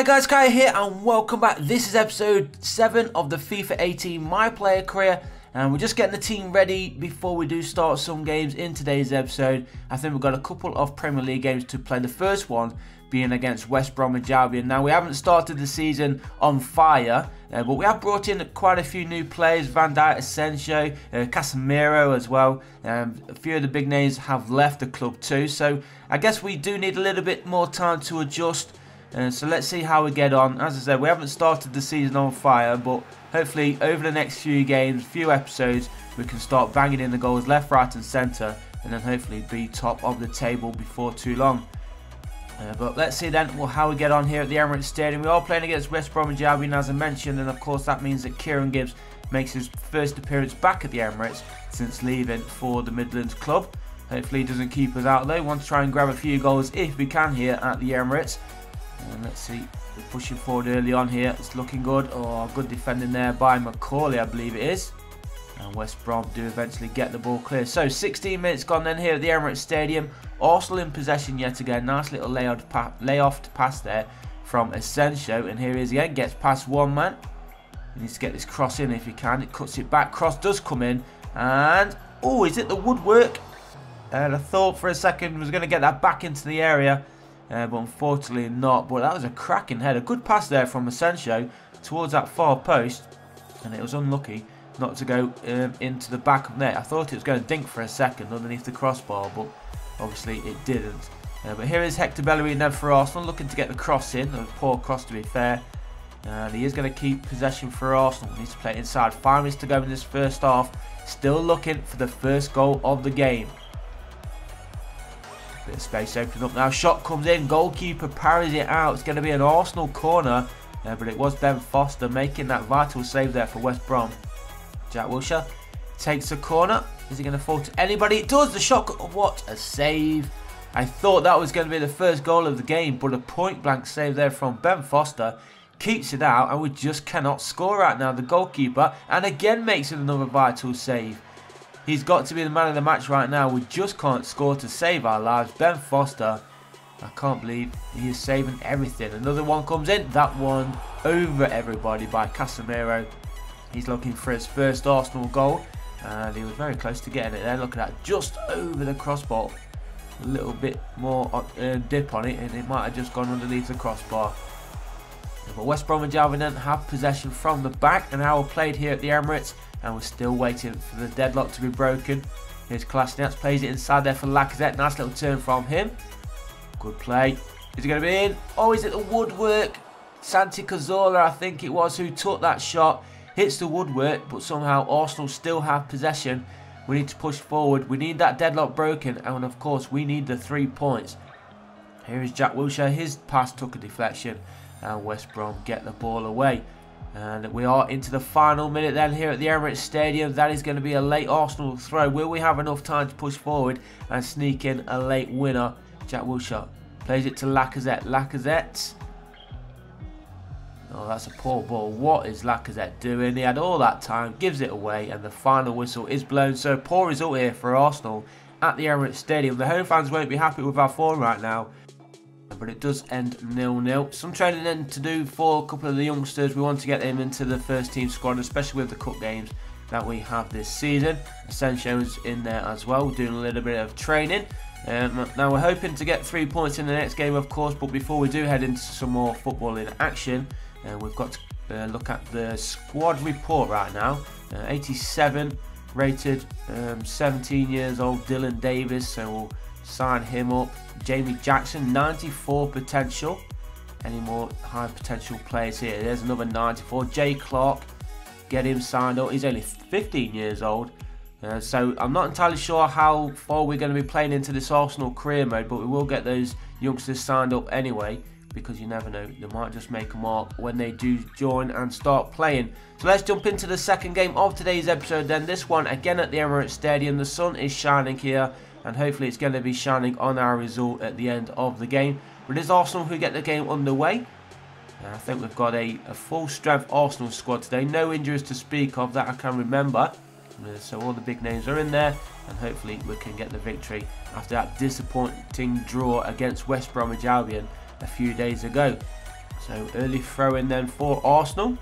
Hi guys, Kai here and welcome back. This is episode 7 of the FIFA 18 My Player Career, and we're just getting the team ready before we do start some games in today's episode. I think we've got a couple of Premier League games to play, the first one being against West Bromwich Albion. Now, we haven't started the season on fire, but we have brought in quite a few new players: Van Dijk, Asensio, Casemiro as well. A few of the big names have left the club too, so I guess we do need a little bit more time to adjust. So let's see how we get on. As I said, we haven't started the season on fire, but hopefully over the next few games, few episodes, we can start banging in the goals left, right and centre, and then hopefully be top of the table before too long. But let's see then how we get on here at the Emirates Stadium. We are playing against West Bromwich Albion, as I mentioned, and of course that means that Kieran Gibbs makes his first appearance back at the Emirates since leaving for the Midlands club. Hopefully he doesn't keep us out though. We want to try and grab a few goals if we can here at the Emirates. And let's see, we're pushing forward early on here. It's looking good. Oh, good defending there by Macaulay, I believe it is. And West Brom do eventually get the ball clear. So 16 minutes gone then here at the Emirates Stadium. Arsenal in possession yet again. Nice little layoff pass there from Asensio. And here he is again. Gets past one man. He needs to get this cross in if he can. It cuts it back. Cross does come in. And, oh, is it the woodwork? And I thought for a second was going to get that back into the area. But unfortunately not. But that was a cracking header. Good pass there from Asensio towards that far post. And it was unlucky not to go into the back of net. I thought it was going to dink for a second underneath the crossbar, but obviously it didn't. But here is Hector Bellerin then for Arsenal, looking to get the cross in. A poor cross to be fair. And he is going to keep possession for Arsenal. He needs to play it inside. 5 minutes to go in this first half. Still looking for the first goal of the game. Bit of space opening up now. Shot comes in. Goalkeeper parries it out. It's going to be an Arsenal corner. But it was Ben Foster making that vital save there for West Brom. Jack Wilshere takes a corner. Is he going to fall to anybody? It does. The shot. What a save. I thought that was going to be the first goal of the game, but a point blank save there from Ben Foster. Keeps it out and we just cannot score right now. The goalkeeper, and again makes it another vital save. He's got to be the man of the match right now. We just can't score to save our lives. Ben Foster, I can't believe he is saving everything. Another one comes in. That one over everybody by Casemiro. He's looking for his first Arsenal goal. And he was very close to getting it there. Look at that. Just over the crossbar. A little bit more dip on it and it might have just gone underneath the crossbar. But West Bromwich Albion have possession from the back. An hour played here at the Emirates. And we're still waiting for the deadlock to be broken. Here's Kolasinac, plays it inside there for Lacazette. Nice little turn from him. Good play. Is he going to be in? Oh, is it the woodwork? Santi Cazorla, I think it was, who took that shot. Hits the woodwork, but somehow Arsenal still have possession. We need to push forward. We need that deadlock broken. And of course, we need the 3 points. Here is Jack Wilshere. His pass took a deflection. And West Brom get the ball away. And we are into the final minute then here at the Emirates Stadium. That is going to be a late Arsenal throw. Will we have enough time to push forward and sneak in a late winner? Jack Wilshere plays it to Lacazette. Lacazette. Oh, that's a poor ball. What is Lacazette doing? He had all that time, gives it away, and the final whistle is blown. So poor result here for Arsenal at the Emirates Stadium. The home fans won't be happy with our form right now. But it does end 0-0. Some training then to do for a couple of the youngsters. We want to get them into the first team squad, especially with the cup games that we have this season. Asensio's in there as well, doing a little bit of training. Now we're hoping to get 3 points in the next game, of course, but before we do head into some more football in action, we've got to look at the squad report right now. 87 rated, 17 years old, Dylan Davis, so we'll sign him up. Jamie Jackson, 94 potential. Any more high potential players here? There's another 94. Jay Clark, get him signed up. He's only 15 years old. So I'm not entirely sure how far we're going to be playing into this Arsenal career mode, but we will get those youngsters signed up anyway, because you never know, they might just make a mark when they do join and start playing. So let's jump into the second game of today's episode then. This one again at the Emirates Stadium. The sun is shining here, and hopefully it's going to be shining on our result at the end of the game. But it is Arsenal who get the game underway. I think we've got a full strength Arsenal squad today. No injuries to speak of that I can remember. So all the big names are in there, and hopefully we can get the victory after that disappointing draw against West Bromwich Albion a few days ago. So early throw in then for Arsenal.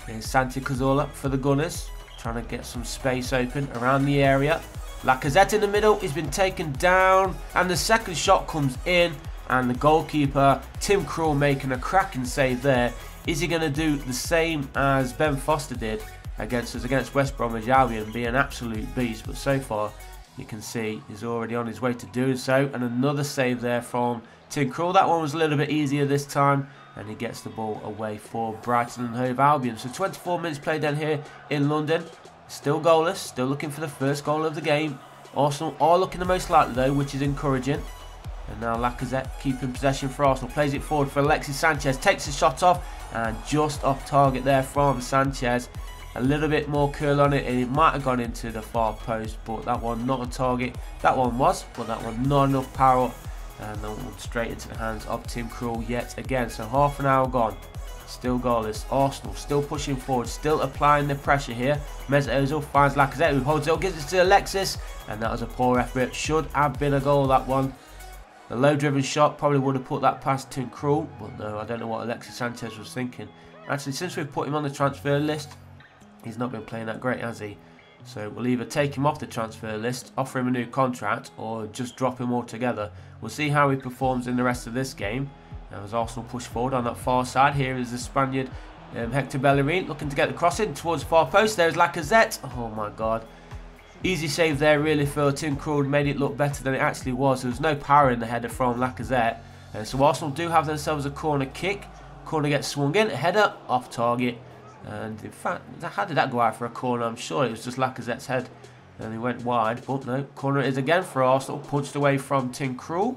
Here's Santi Cazorla for the Gunners, trying to get some space open around the area. Lacazette in the middle, he's been taken down, and the second shot comes in, and the goalkeeper, Tim Krul, making a cracking save there. Is he going to do the same as Ben Foster did against West Bromwich Albion, be an absolute beast? But so far, you can see he's already on his way to doing so, and another save there from Tim Krul. That one was a little bit easier this time, and he gets the ball away for Brighton and Hove Albion. So 24 minutes played down here in London. Still goalless, still looking for the first goal of the game. Arsenal are looking the most likely though, which is encouraging. And now Lacazette keeping possession for Arsenal. Plays it forward for Alexis Sanchez. Takes the shot off, and just off target there from Sanchez. A little bit more curl on it, and it might have gone into the far post, but that one not on target. That one was, but that one not enough power. And that one straight into the hands of Tim Krul yet again. So half an hour gone. Still goalless. Arsenal still pushing forward, still applying the pressure here. Mesut Ozil finds Lacazette, who holds it up, gives it to Alexis, and that was a poor effort. Should have been a goal, that one. The low-driven shot probably would have put that past Tim Krul, but no, I don't know what Alexis Sanchez was thinking. Actually, since we've put him on the transfer list, he's not been playing that great, has he? So we'll either take him off the transfer list, offer him a new contract, or just drop him altogether. We'll see how he performs in the rest of this game. Now as Arsenal push forward on that far side, here is the Spaniard Hector Bellerin looking to get the cross in towards the far post. There's Lacazette. Oh my god. Easy save there really for Tim Krul, made it look better than it actually was. There was no power in the header from Lacazette. So Arsenal do have themselves a corner kick. Corner gets swung in, a header off target. And in fact, how did that go out for a corner? I'm sure it was just Lacazette's head and he went wide. But no, corner it is again for Arsenal. Punched away from Tim Krul.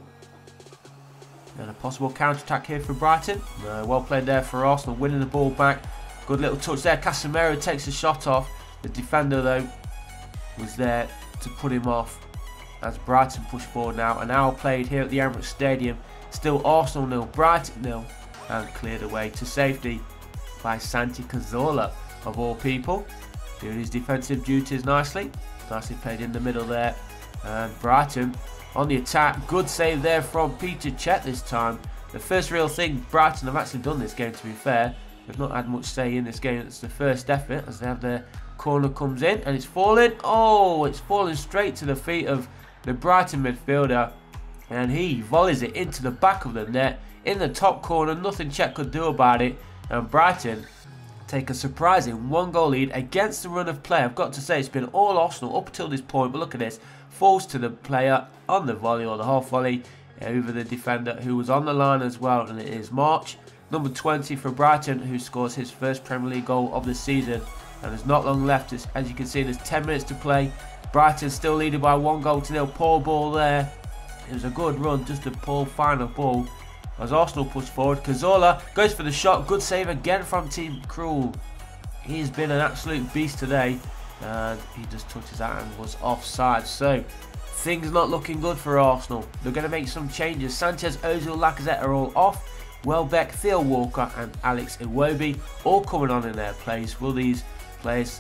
And a possible counter-attack here for Brighton. No, well played there for Arsenal, winning the ball back. Good little touch there. Casemiro takes the shot off. The defender, though, was there to put him off as Brighton push forward now. An hour played here at the Emirates Stadium. Still Arsenal 0, Brighton 0. And cleared away to safety by Santi Cazorla, of all people. Doing his defensive duties nicely. Nicely played in the middle there. And Brighton on the attack. Good save there from Peter Cech this time. The first real thing Brighton have actually done this game, to be fair. They've not had much say in this game. It's the first effort as they have their corner comes in and it's falling. Oh, it's falling straight to the feet of the Brighton midfielder. And he volleys it into the back of the net in the top corner. Nothing Cech could do about it. And Brighton take a surprising 1-goal lead against the run of play. I've got to say, it's been all Arsenal up until this point, but look at this. Falls to the player on the volley, or the half volley, over the defender who was on the line as well, and it is March, number 20 for Brighton, who scores his first Premier League goal of the season. And there's not long left. As you can see, there's 10 minutes to play. Brighton still leading by 1-0. Poor ball there. It was a good run, just a poor final ball. As Arsenal push forward, Cazorla goes for the shot. Good save again from Tim Krul. He's been an absolute beast today. And he just touches that and was offside. So, things not looking good for Arsenal. They're going to make some changes. Sanchez, Ozil, Lacazette are all off. Welbeck, Theo Walker and Alex Iwobi all coming on in their place. Will these players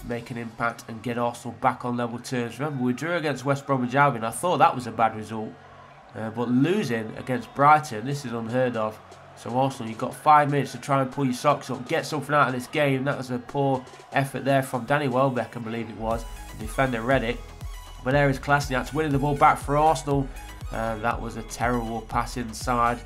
make an impact and get Arsenal back on level terms? Remember, we drew against West Bromwich Albion. I thought that was a bad result. But losing against Brighton, this is unheard of. So Arsenal, you've got 5 minutes to try and pull your socks up, get something out of this game. That was a poor effort there from Danny Welbeck, I believe it was. The defender read it. But there is Kolasinac winning the ball back for Arsenal. That was a terrible pass inside.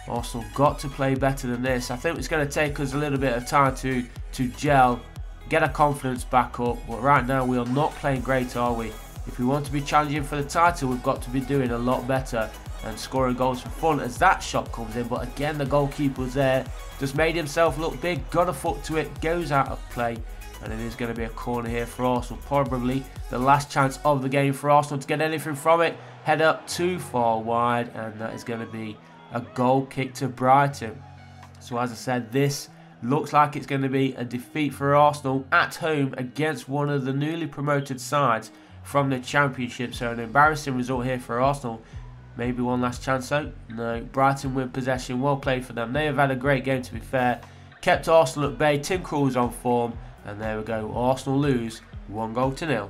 Arsenal got to play better than this. I think it's going to take us a little bit of time to gel, get our confidence back up. But right now, we are not playing great, are we? If we want to be challenging for the title, we've got to be doing a lot better and scoring goals for fun as that shot comes in. But again, the goalkeeper's there, just made himself look big, got a foot to it, goes out of play, and it is going to be a corner here for Arsenal. Probably the last chance of the game for Arsenal to get anything from it. Head up too far wide, and that is going to be a goal kick to Brighton. So as I said, this looks like it's going to be a defeat for Arsenal at home against one of the newly promoted sides from the Championship. So an embarrassing result here for Arsenal. Maybe one last chance though. No, Brighton win possession. Well played for them. They have had a great game, to be fair. Kept Arsenal at bay. Tim Krul's on form. And there we go. Arsenal lose 1-0.